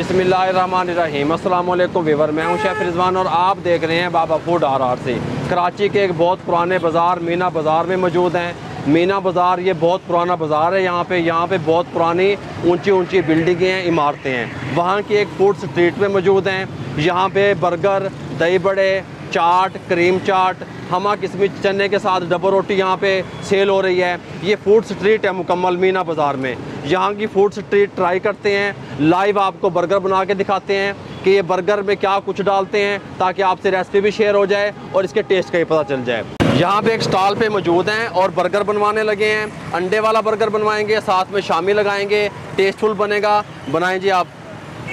बिस्मिल्लाहिर्रहमानिर्रहीम। अस्सलाम वालेकुम वीवर, मैं हूं शेफ़ रिजवान और आप देख रहे हैं बाबा फूड RR से। कराची के एक बहुत पुराने बाज़ार मीना बाज़ार में मौजूद हैं। मीना बाज़ार ये बहुत पुराना बाज़ार है। यहाँ पे बहुत पुरानी ऊंची ऊंची बिल्डिंगें हैं, इमारतें हैं। वहाँ की एक फूड स्ट्रीट पे मौजूद हैं। यहाँ पे बर्गर, दही बड़े, चाट, क्रीम चाट, हमा किस्मी चने के साथ डबल रोटी यहाँ पे सेल हो रही है। ये फूड स्ट्रीट है मुकम्मल मीना बाज़ार में। यहाँ की फूड स्ट्रीट ट्राई करते हैं, लाइव आपको बर्गर बना के दिखाते हैं कि ये बर्गर में क्या कुछ डालते हैं, ताकि आपसे रेसिपी भी शेयर हो जाए और इसके टेस्ट का ही पता चल जाए। यहाँ पे एक स्टॉल पे मौजूद हैं और बर्गर बनवाने लगे हैं। अंडे वाला बर्गर बनवाएंगे, साथ में शामी लगाएंगे, टेस्टफुल बनेगा। बनाएं जी आप,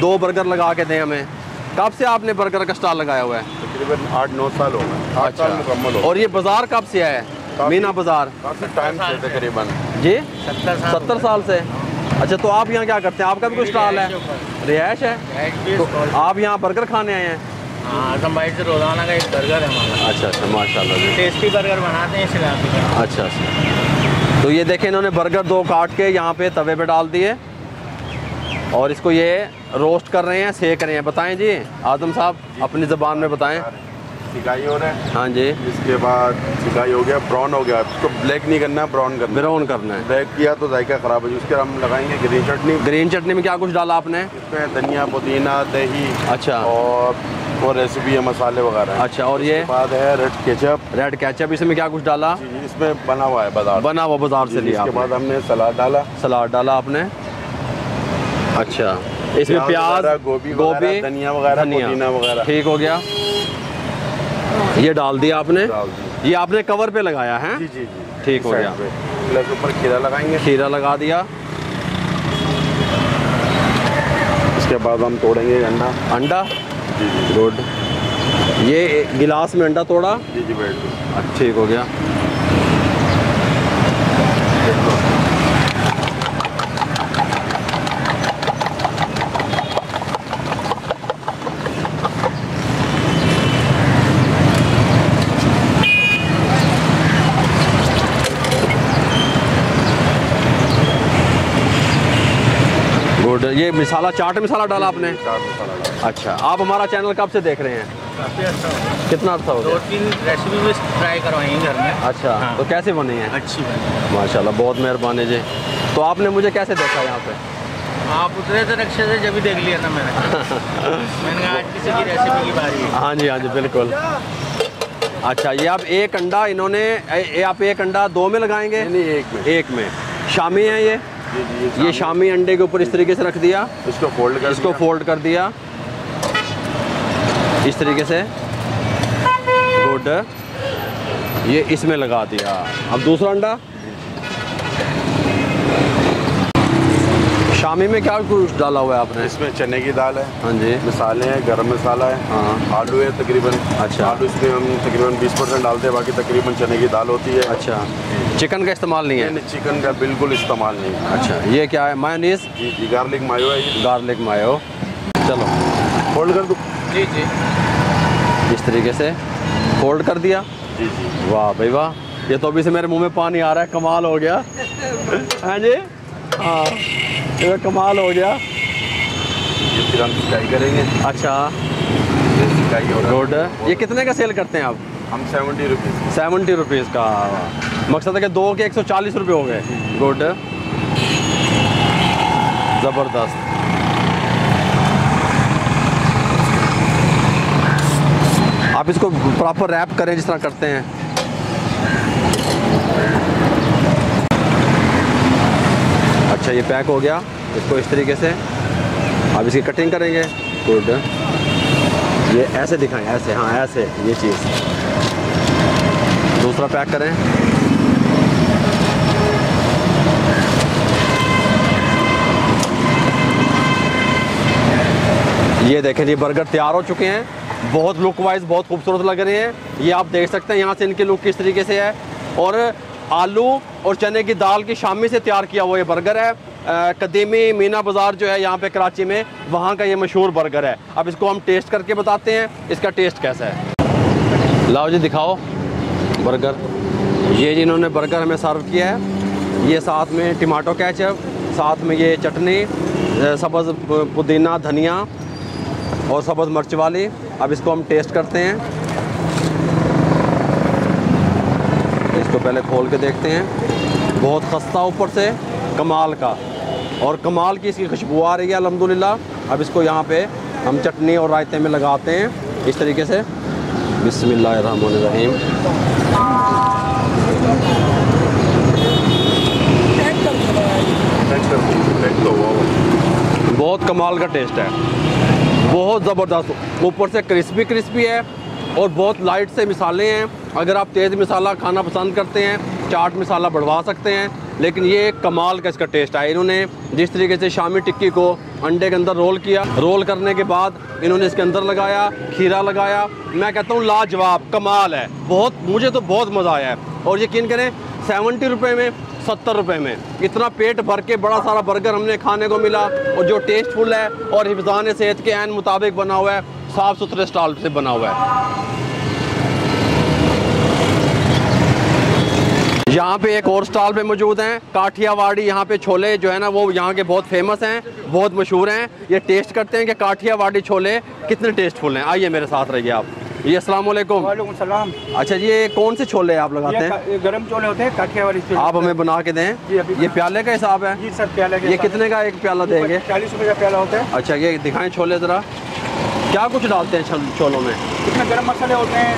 2 बर्गर लगा के दें हमें। कब से आपने बर्गर का स्टॉल लगाया हुआ है? तकरीबन 8-9 साल हो गए। 8 साल मुकम्मल हो। और ये बाज़ार कब से है? मीना बाज़ार काफ़ी टाइम से तकरीबन जी 70 साल से। अच्छा, तो आप यहाँ क्या करते हैं? आपका भी कोई स्टॉल है? रिहायश है? तो आप यहाँ बर्गर खाने आए हैं? आजम भाई से रोज़ाना का एक बर्गर है हमारा। अच्छा, माशाल्लाह जी। टेस्टी बर्गर बनाते हैं इसलिए। अच्छा, तो ये देखें, इन्होंने बर्गर 2 काट के यहाँ पे तवे पे डाल दिए और इसको ये रोस्ट कर रहे हैं, सेक रहे हैं। बताएं जी आजम साहब, अपनी ज़बान में बताएं। सिकाई हो रहा है। हाँ जी। इसके बाद सिकाई हो गया, ब्राउन हो गया। इसको ब्लैक नहीं करना है, ब्राउन करना है। ब्राउन करना है। ब्लैक किया तो जायका ख़राब हो जाए। उसके हम लगाएंगे ग्रीन चटनी। ग्रीन चटनी में क्या कुछ डाला आपने? इसमें धनिया, पुदीना, दही, अच्छा, और रेसिपी है, मसाले वगैरह। अच्छा, और ये बाद है रेड केचप। रेड केचप, इसमें क्या कुछ डाला? इसमें बना हुआ है बाजार, बना हुआ बाजार से लिया। इसके बाद हमने सलाद डाला। सलाद डाला आपने। अच्छा, इसमें प्याज, गोभी, धनिया वगैरह, पुदीना वगैरह। ठीक हो गया, ये डाल दिया आपने। ये आपने कवर पे लगाया है? जी जी जी, ठीक हो गया। प्लस ऊपर खीरा लगाएंगे। खीरा लगा दिया। इसके बाद हम तोड़ेंगे अंडा। अंडा, जी जी, गुड। ये गिलास में अंडा तोड़ा। जी जी, बैठ। ठीक हो गया। गुड। ये मसाला, चाट मसाला डाला आपने? चाट मसाला डाला। अच्छा, आप हमारा चैनल कब से देख रहे हैं? काफ़ी अच्छा हो। कितना अच्छा हो गया? 2-3 रेसिपी भी ट्राई करवाई घर में। अच्छा, हाँ। तो कैसे बनी है? अच्छी बनी माशाल्लाह, बहुत मेहरबानी जी। तो आपने मुझे कैसे देखा यहाँ पे? आप उतरे थे रक्शे से, जब भी देख लिया था मैंने। मैंने कहा आज किसी की रेसिपी की बारी है। हाँ जी, हाँ जी, बिल्कुल। अच्छा, ये आप एक अंडा इन्होंने आप एक अंडा 2 में लगाएंगे? नहीं, एक में। एक में। शामी है ये? जी जी, ये शामी अंडे के ऊपर इस तरीके से रख दिया, इसको फोल्ड कर दिया। इस तरीके से। गुड। ये इसमें लगा दिया। अब दूसरा अंडा। शामी में क्या कुछ डाला हुआ है आपने? इसमें चने की दाल है। हाँ जी। मसाले हैं, गरम मसाला है। हाँ। आलू है तकरीबन। अच्छा। आलू इसमें हम तकरीबन 20% डालते हैं, बाकी तकरीबन चने की दाल होती है। अच्छा, चिकन का इस्तेमाल नहीं है? नहीं, चिकन का बिल्कुल इस्तेमाल नहीं है। अच्छा, ये क्या है? मायोनीज? जी जी, गार्लिक मायो है ये। गार्लिक मायो। चलो, फोल्ड कर दो। जी जी, इस तरीके से फोल्ड कर दिया। जी जी, वाह भाई वाह, ये तो अभी से मेरे मुंह में पानी आ रहा है। कमाल हो गया। हाँ जी, हाँ, ये कमाल हो गया। ये फिर हम सिकाई करेंगे। अच्छा, ये सिकाई हो रहा है। गुड। ये कितने का सेल करते हैं आप? हम 70 रुपीज़। 70 रुपीज़ का। मकसद है कि 2 के 140 रुपये हो गए। गुड, ज़बरदस्त। आप इसको प्रॉपर रैप करें जिस तरह करते हैं। अच्छा, ये पैक हो गया। इसको इस तरीके से आप इसकी कटिंग करेंगे। गुड। ये ऐसे दिखाएं, ऐसे, हाँ ऐसे, ये चीज़। दूसरा पैक करें। ये देखें, ये बर्गर तैयार हो चुके हैं। बहुत लुक वाइज बहुत खूबसूरत लग रहे हैं। ये आप देख सकते हैं यहाँ से इनकी लुक किस तरीके से है। और आलू और चने की दाल की शामी से तैयार किया हुआ ये बर्गर है। कदीमी मीना बाज़ार जो है यहाँ पे कराची में, वहाँ का ये मशहूर बर्गर है। अब इसको हम टेस्ट करके बताते हैं इसका टेस्ट कैसा है। लाओ जी, दिखाओ बर्गर। ये जिन्होंने बर्गर हमें सर्व किया है, ये साथ में टमाटो केचप, साथ में ये चटनी सब्ज़ पुदीना, धनिया और सब्ज़ मिर्च वाली। अब इसको हम टेस्ट करते हैं। इसको पहले खोल के देखते हैं। बहुत खस्ता ऊपर से, कमाल का, और कमाल की इसकी खुशबू आ रही है अल्हम्दुलिल्लाह। अब इसको यहाँ पे हम चटनी और रायते में लगाते हैं इस तरीके से। बिस्मिल्लाहिर्रहमानिर्रहीम। बहुत कमाल का टेस्ट है, बहुत ज़बरदस्त। ऊपर से क्रिस्पी क्रिस्पी है और बहुत लाइट से मिसाले हैं। अगर आप तेज़ मसाला खाना पसंद करते हैं, चाट मसाला बढ़वा सकते हैं, लेकिन ये कमाल का इसका टेस्ट है। इन्होंने जिस तरीके से शामी टिक्की को अंडे के अंदर रोल किया, रोल करने के बाद इन्होंने इसके अंदर लगाया, खीरा लगाया, मैं कहता हूँ लाजवाब, कमाल है। बहुत, मुझे तो बहुत मज़ा आया है। और यकीन करें 70 रुपये में, 70 रुपये में इतना पेट भर के बड़ा सारा बर्गर हमने खाने को मिला, और जो टेस्टफुल है और हिफ्ज़ान सेहत के ऐन मुताबिक बना हुआ है, साफ़ सुथरे स्टॉल से बना हुआ है। यहाँ पे एक और स्टॉल पे मौजूद हैं काठियावाड़ी। यहाँ पे छोले जो है ना वो यहाँ के बहुत फेमस हैं, बहुत मशहूर हैं। ये टेस्ट करते हैं कि काठियावाड़ी छोले कितने टेस्टफुल हैं। आइए मेरे साथ रहिए आप। ये अस्सलाम वालेकुम। वालेकुम सलाम। अच्छा, ये कौन से छोले आप लगाते हैं? ये गरम छोले होते हैं, काठियावाड़ी छोले। आप हमें बना के दें। ये प्याले का हिसाब है? जी सर, प्याले ये कितने का एक प्याला देंगे? 40 रुपये का प्याला होता है। अच्छा, ये दिखाएं छोले ज़रा, क्या कुछ डालते हैं छोलों में? इसमें गरम मसाले होते हैं,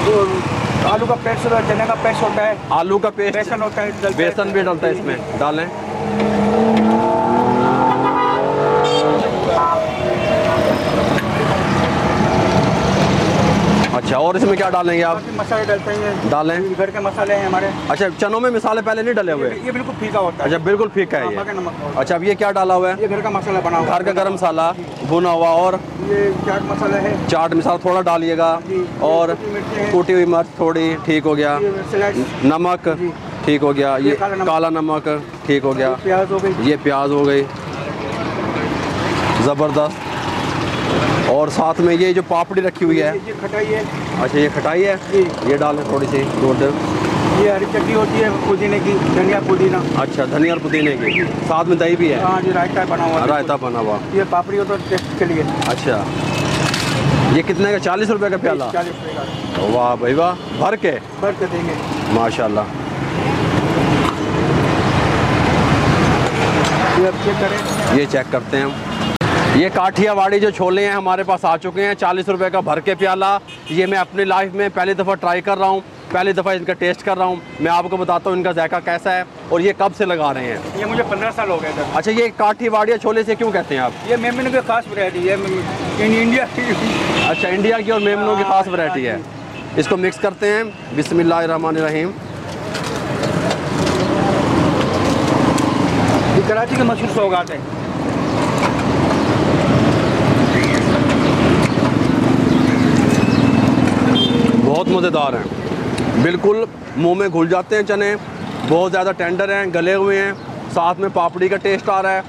तो आलू का पेस्ट होता है, चने का पेस्ट होता है, आलू का पेस्ट, बेसन होता है, बेसन भी डलता है इसमें, डालें। अच्छा, और इसमें क्या डालेंगे आप? मसाले डलते हैं, डालें। घर के मसाले हैं हमारे। अच्छा, चनों में मसाले पहले नहीं डले हुए? ये बिल्कुल फीका होता है। अच्छा, बिल्कुल फीका है ये। नमक। अच्छा, अब ये क्या डाला हुआ है? ये घर का मसाला बना हुआ, घर का गरम मसाला भुना हुआ, और ये चाट मसाला है, चाट मसाला थोड़ा डालिएगा, और कूटी हुई मिर्च थोड़ी, ठीक हो गया। नमक ठीक हो गया, ये काला नमक ठीक हो गया। प्याज हो गई, ये प्याज हो गई, ज़बरदस्त। और साथ में ये जो पापड़ी रखी हुई है, ये खटाई है। अच्छा, ये खटाई है, ये डालें थोड़ी सी दूध। ये हरी चटनी होती है पुदीने की, धनिया पुदीना। अच्छा, धनिया और पुदीने की, साथ में दही भी है? हाँ जी, रायता बना हुआ। रायता बना हुआ। ये पापड़ी हो तो टेस्ट के लिए। अच्छा, ये कितने का? 40 रुपये का प्याला? 40 रुपये का। वाह भाई वाह, भर के देंगे माशाल्लाह। ये अब चेक करें, ये चेक करते हैं हम। ये काठियावाड़ी जो छोले हैं हमारे पास आ चुके हैं, 40 रुपये का भर के प्याला। ये मैं अपनी लाइफ में पहली दफ़ा ट्राई कर रहा हूँ, पहली दफ़ा इनका टेस्ट कर रहा हूँ। मैं आपको बताता हूँ इनका जायका कैसा है, और ये कब से लगा रहे हैं? ये मुझे 15 साल हो गए थे। अच्छा, ये काठियावाड़ी छोले से क्यों कहते हैं आप? ये मेमनों की खास वैरायटी है, इन इंडिया की। अच्छा, इंडिया की और मेमनों की खास वैरायटी है। इसको मिक्स करते हैं। बिस्मिल्लाहिर्रहमानिर्रहीम। ये कराची के मशहूर सौगात है। बहुत मज़ेदार हैं, बिल्कुल मुंह में घुल जाते हैं चने, बहुत ज़्यादा टेंडर हैं, गले हुए हैं, साथ में पापड़ी का टेस्ट आ रहा है।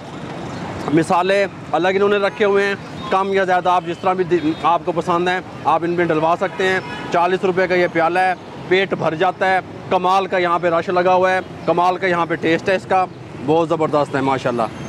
मिसाले अलग इन्होंने रखे हुए हैं, कम या ज़्यादा आप जिस तरह भी आपको पसंद है आप इनमें डलवा सकते हैं। 40 रुपये का ये प्याला है, पेट भर जाता है। कमाल का यहाँ पे रश लगा हुआ है, कमाल का यहाँ पे टेस्ट है इसका, बहुत ज़बरदस्त है माशाल्लाह।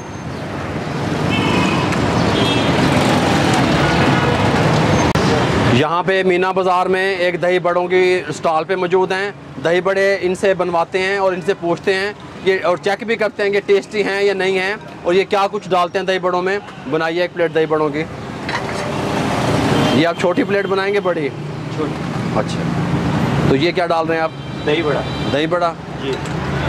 यहाँ पे मीना बाज़ार में एक दही बड़ों की स्टॉल पे मौजूद हैं। दही बड़े इनसे बनवाते हैं और इनसे पूछते हैं ये, और चेक भी करते हैं कि टेस्टी हैं या नहीं हैं, और ये क्या कुछ डालते हैं दही बड़ों में। बनाइए एक प्लेट दही बड़ों की। ये आप छोटी प्लेट बनाएंगे, बड़ी? छोटी। अच्छा, तो ये क्या डाल रहे हैं आप? दही बड़ा। दही बड़ा जी,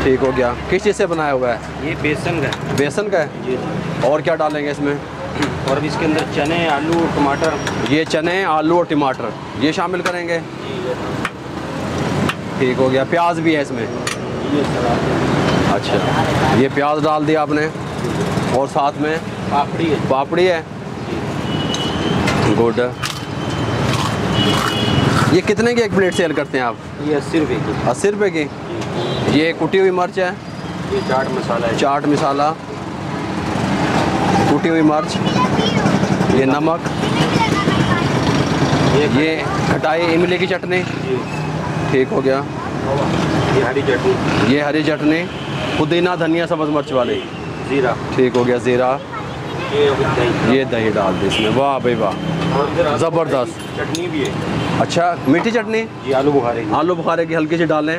ठीक हो गया। किस चीज़ से बनाया हुआ है? ये बेसन का है। बेसन का है जी। और क्या डालेंगे इसमें? और अब इसके अंदर चने, आलू, टमाटर। ये चने, आलू और टमाटर ये शामिल करेंगे, ठीक हो गया। प्याज भी है इसमें? अच्छा, ये प्याज डाल दिया आपने, और साथ में पापड़ी है। पापड़ी है, गुड। ये कितने की एक प्लेट सेल करते हैं आप? ये 80 रुपये की। 80 रुपये की। ये कुटी हुई मिर्च है, ये चाट मसाला है। चाट मसाला, कुटी हुई मिर्च, ये नमक, ये खटाई इमली की चटनी, ठीक हो गया। ये हरी चटनी। ये हरी चटनी, पुदीना, धनिया, सब्ज़ मिर्च वाली, जीरा, ठीक हो गया। ज़ीरा, ये दही डाल दी इसमें, वाह भाई वाह, ज़बरदस्त। चटनी भी है। अच्छा, मीठी चटनी, ये आलू बुखारे, आलू बुखारे की हल्की सी डालें,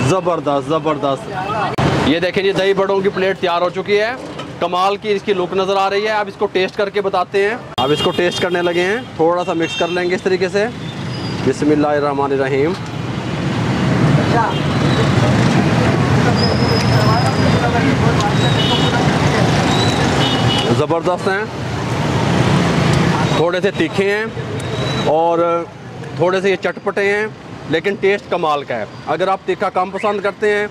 ज़बरदस्त ज़बरदस्त। ये देखें जी, दही बड़ों की प्लेट तैयार हो चुकी है, कमाल की इसकी लुक नज़र आ रही है। अब इसको टेस्ट करके बताते हैं। अब इसको टेस्ट करने लगे हैं, थोड़ा सा मिक्स कर लेंगे इस तरीके से। बिस्मिल्लाहिर्रहमानिर्रहीम। ज़बरदस्त हैं, थोड़े से तीखे हैं और थोड़े से ये चटपटे हैं, लेकिन टेस्ट कमाल का है। अगर आप तीखा कम पसंद करते हैं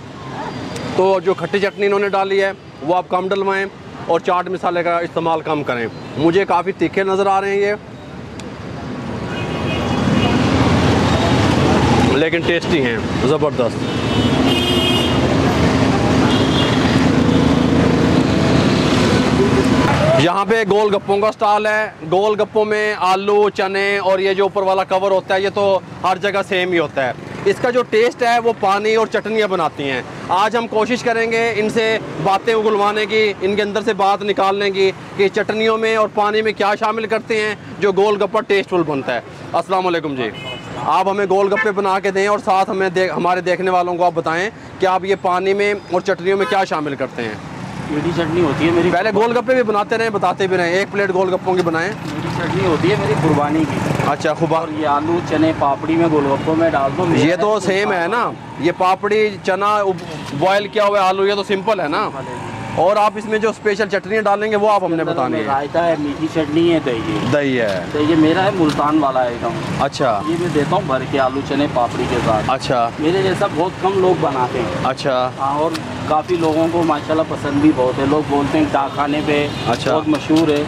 तो जो खट्टी चटनी इन्होंने डाली है वो आप कम डलवाएं और चाट मसाले का इस्तेमाल कम करें। मुझे काफ़ी तीखे नज़र आ रहे हैं ये, लेकिन टेस्टी हैं, ज़बरदस्त। यहाँ पे गोलगप्पों का स्टॉल है। गोलगप्पों में आलू, चने और ये जो ऊपर वाला कवर होता है ये तो हर जगह सेम ही होता है। इसका जो टेस्ट है वो पानी और चटनियाँ बनाती हैं। आज हम कोशिश करेंगे इनसे बातें उगलवाने की, इनके अंदर से बात निकालने की कि चटनियों में और पानी में क्या शामिल करते हैं जो गोलगप्पा टेस्टफुल बनता है। अस्सलाम वालेकुम जी, आप हमें गोलगप्पे बना के दें और साथ हमें हमारे देखने वालों को आप बताएं कि आप ये पानी में और चटनियों में क्या शामिल करते हैं। मीठी चटनी होती है मेरी, पहले गोलगप्पे भी बनाते रहे, बताते भी रहे। एक प्लेट गोलगप्पों की बनाएं। मीठी चटनी होती है मेरी कुर्बानी की। अच्छा, खुबा, और ये आलू चने पापड़ी में गोलगप्पों में डाल दो। ये तो सेम है ना, ये पापड़ी चना बॉयल किया हुआ आलू, ये तो सिंपल है ना। और आप इसमें जो स्पेशल चटनियाँ डालेंगे वो आप हमने बतानी है। रायता है, मीठी चटनी है, दही है। तो ये मेरा है मुल्तान वाला आइटम। अच्छा, ये मैं देता हूँ भर के आलू चने पापड़ी के साथ। अच्छा, मेरे जैसा बहुत कम लोग बनाते हैं। अच्छा, हाँ, और काफ़ी लोगों को माशाल्लाह पसंद भी बहुत है। लोग बोलते हैं डाक खाने पे अच्छा, बहुत मशहूर है,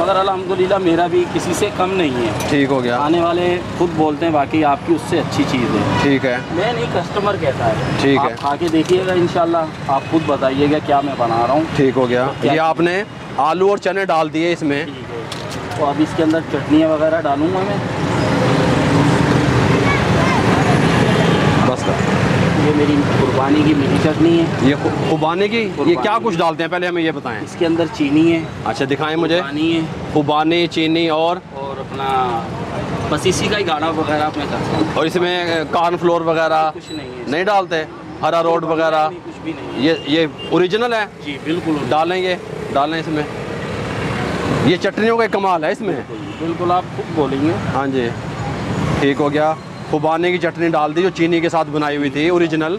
मगर अल्हम्दुलिल्लाह मेरा भी किसी से कम नहीं है। ठीक हो गया। आने वाले खुद बोलते हैं बाकी आपकी उससे अच्छी चीज़ है। ठीक है, मैं नहीं, कस्टमर कहता है। ठीक आप है, खा के देखिएगा इंशाल्लाह, आप खुद बताइएगा क्या मैं बना रहा हूँ। ठीक हो गया। ये आपने आलू और चने डाल दिए इसमें। ठीक है, तो अब इसके अंदर चटनियाँ वगैरह डालूंगा मैं। बस कर। ये मेरी कुर्बानी की मीठी चटनी है। ये खुबानी की, ये क्या कुछ डालते हैं पहले हमें ये बताएं। इसके अंदर चीनी है। अच्छा, दिखाएं मुझे। पानी है, खुबानी, चीनी और अपना बस इसी का ही गाढ़ा वगैरह मैं करता हूँ। और इसमें कॉर्नफ्लोर वगैरह कुछ नहीं है, नहीं डालते, हरा रोड वगैरह कुछ भी नहीं है। ये ओरिजिनल है जी बिल्कुल डालेंगे, डालें इसमें। ये चटनियों का कमाल है इसमें। बिल्कुल आप खुद बोलेंगे। हाँ जी, ठीक हो गया। खुबानी की चटनी डाल दी जो चीनी के साथ बनाई हुई थी, ओरिजिनल।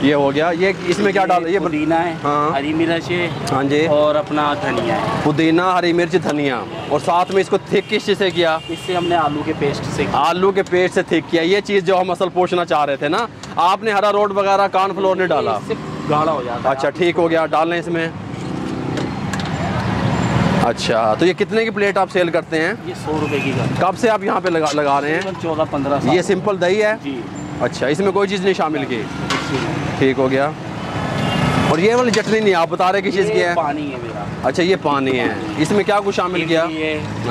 ये हो गया। ये इसमें क्या डाल, ये पुदीना है, हाँ, हरी मिर्च है, हाँ जी, और अपना धनिया है। पुदीना, हरी मिर्च, धनिया, और साथ में इसको थिक किस चीज़ से किया? इससे हमने आलू के पेस्ट से किया। आलू के पेस्ट से थिक किया। ये चीज़ जो हम असल पूछना चाह रहे थे ना, आपने हरा रोड वगैरह कॉर्नफ्लोर नहीं डाला। इससे गाढ़ा हो जाता है। अच्छा, ठीक हो गया, डाल लें इसमें। अच्छा, तो ये कितने की प्लेट आप सेल करते हैं? ये 100 रुपए की का। कब से आप यहाँ पे लगा रहे हैं? 14-15 साल। ये सिंपल दही है जी। अच्छा, इसमें कोई चीज़ नहीं शामिल की। ठीक हो गया। और ये वाली चटनी नहीं आप बता रहे किस चीज़ की है? पानी है मेरा। अच्छा, ये पानी है, इसमें क्या कुछ शामिल किया?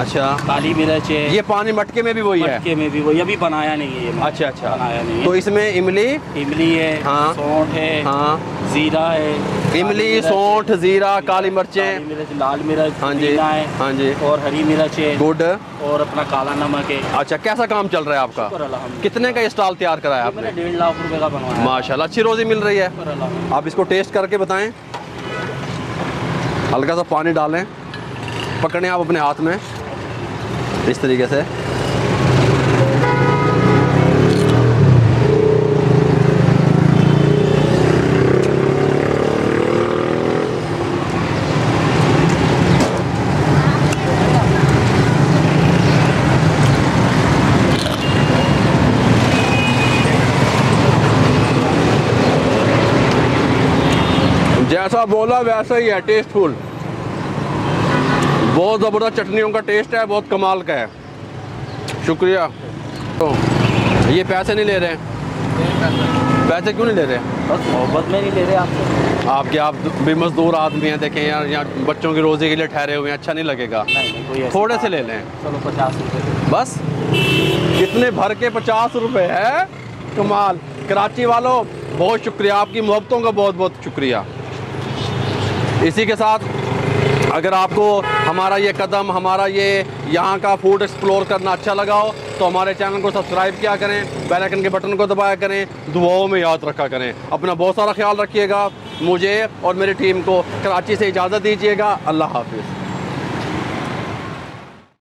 अच्छा, काली मिर्च है। ये पानी मटके में भी वही है? मटके में भी वही, अभी बनाया नहीं है ये। अच्छा अच्छा, बनाया नहीं है। तो इसमें इमली है, हाँ, सौंठ है, हाँ, जीरा है, इमली, सौंठ, जीरा, काली मिर्चें, लाल मिर्च, हाँ जी, हाँ जी, और हरी मिर्च है, गुड, और अपना काला नमक है। अच्छा, कैसा काम चल रहा है आपका? कितने का ये स्टॉल तैयार कराया आपने? 1.5 लाख रुपए का बनवाया। माशाल्लाह, अच्छी रोजी मिल रही है। आप इसको टेस्ट करके बताएं। हल्का सा पानी डालें, पकड़ें आप अपने हाथ में इस तरीके से। जैसा बोला वैसा ही है, टेस्टफुल। बहुत ज़बरदस्त चटनियों का टेस्ट है, बहुत कमाल का है। शुक्रिया। तो ये पैसे नहीं ले रहे? पैसे क्यों नहीं ले रहे? बस मोहब्बत में नहीं ले रहे आपसे। आपके आप भी मजदूर आदमी हैं, देखें यार, यहाँ बच्चों की रोज़ी के लिए ठहरे हुए हैं, अच्छा नहीं लगेगा। नहीं, थोड़े से ले लें। चलो 50 रुपये बस। कितने भर के 50 रुपये है? कमाल। कराची वालों बहुत शुक्रिया, आपकी मोहब्बतों का बहुत बहुत शुक्रिया। इसी के साथ अगर आपको हमारा ये कदम, हमारा ये यहाँ का फूड एक्सप्लोर करना अच्छा लगा हो तो हमारे चैनल को सब्सक्राइब किया करें, बेल आइकन के बटन को दबाया करें, दुआओं में याद रखा करें। अपना बहुत सारा ख्याल रखिएगा। मुझे और मेरी टीम को कराची से इजाज़त दीजिएगा। अल्लाह हाफिज़।